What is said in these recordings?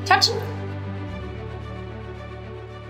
touch.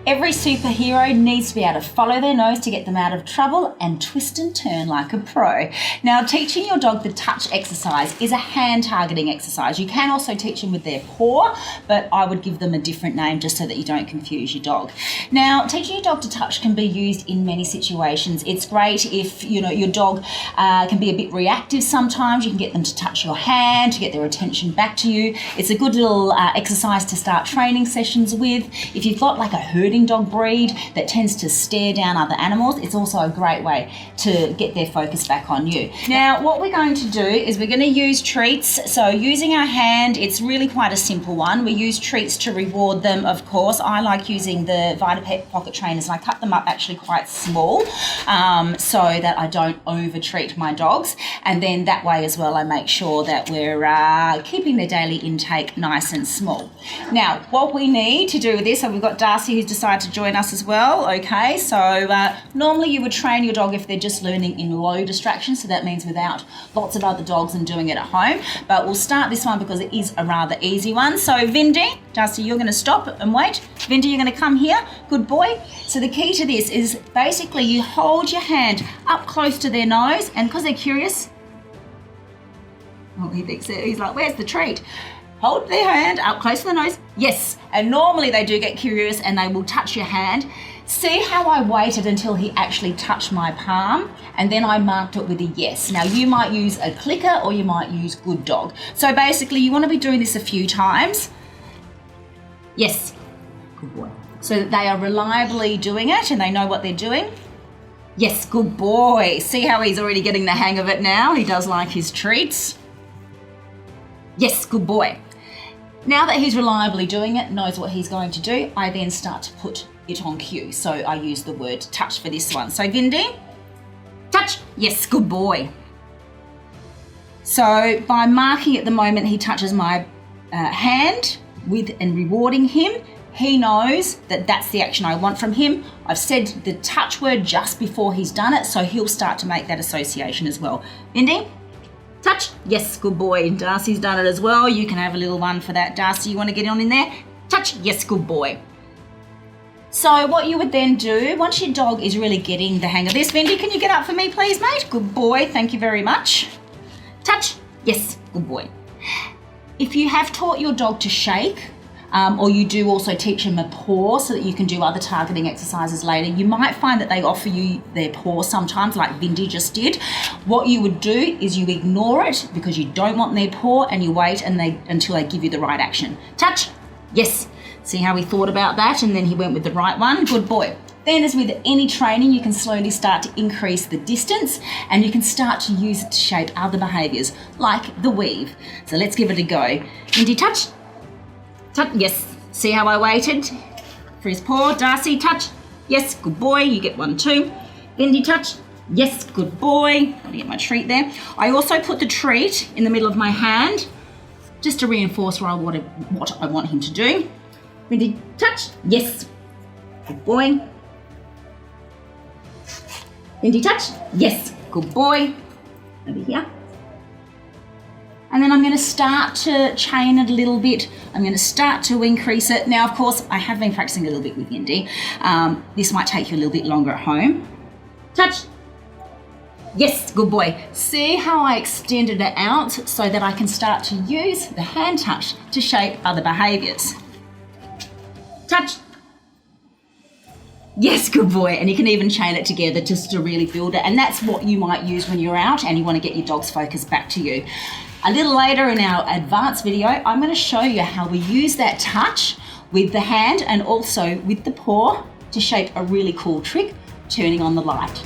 Every superhero needs to be able to follow their nose to get them out of trouble and twist and turn like a pro. Now, teaching your dog the touch exercise is a hand targeting exercise. You can also teach them with their paw, but I would give them a different name just so that you don't confuse your dog. Now, teaching your dog to touch can be used in many situations. It's great if, your dog can be a bit reactive sometimes. You can get them to touch your hand to get their attention back to you. It's a good little exercise to start training sessions with. If you've got like a herding dog breed that tends to stare down other animals, it's also a great way to get their focus back on you. Now, what we're going to do is we're going to use treats. So using our hand, it's really quite a simple one. We use treats to reward them, of course. I like using the VitaPet pocket trainers, and I cut them up actually quite small so that I don't over-treat my dogs. And then that way as well, I make sure that we're keeping their daily intake nice and small. Now, what we need to do with this, so we've got Darcy who's decided to join us as well. Okay, so normally you would train your dog if they're just learning in low distraction, so that means without lots of other dogs and doing it at home. But we'll start this one because it is a rather easy one. So Vindy, Darcy, you're going to stop and wait. Vindy, you're going to come here. Good boy. So the key to this is basically you hold your hand up close to their nose, and because they're curious, he thinks he's like, where's the treat? Hold their hand up close to the nose. Yes. And normally they do get curious and they will touch your hand. See how I waited until he actually touched my palm, and then I marked it with a yes. Now you might use a clicker or you might use good dog. So basically you want to be doing this a few times. Yes. Good boy. So that they are reliably doing it and they know what they're doing. Yes, good boy. See how he's already getting the hang of it now? He does like his treats. Yes, good boy. Now that he's reliably doing it, knows what he's going to do, I then start to put it on cue. So I use the word touch for this one. So Vindy, touch. Yes, good boy. So by marking at the moment he touches my hand with and rewarding him, he knows that that's the action I want from him. I've said the touch word just before he's done it, so he'll start to make that association as well. Vindy, touch. Yes, good boy. Darcy's done it as well. You can have a little one for that. Darcy, you want to get on in there? Touch. Yes, good boy. So what you would then do, once your dog is really getting the hang of this, Vindy, can you get up for me, please, mate? Good boy. Thank you very much. Touch. Yes, good boy. If you have taught your dog to shake, or you do also teach them a paw so that you can do other targeting exercises later, you might find that they offer you their paw sometimes, like Vindy just did. What you would do is you ignore it because you don't want their paw, and you wait until they give you the right action. Touch. Yes. See how he thought about that, and then he went with the right one. Good boy. Then, as with any training, you can slowly start to increase the distance, and you can start to use it to shape other behaviours, like the weave. So let's give it a go. Vindy, touch. Touch. Yes. See how I waited for his paw? Darcy, touch. Yes, good boy. You get one too. Vindy, touch. Yes, good boy. Gotta get my treat there. I also put the treat in the middle of my hand just to reinforce what I want him to do. Vindy, touch. Yes. Good boy. Vindy, touch. Yes. Good boy. Over here. And then I'm going to start to chain it a little bit. I'm going to start to increase it. Now, of course, I have been practicing a little bit with Vindy. This might take you a little bit longer at home. Touch. Yes, good boy. See how I extended it out so that I can start to use the hand touch to shape other behaviours. Touch. Yes, good boy. And you can even chain it together just to really build it. And that's what you might use when you're out and you want to get your dog's focus back to you. A little later in our advanced video, I'm going to show you how we use that touch with the hand and also with the paw to shape a really cool trick, turning on the light.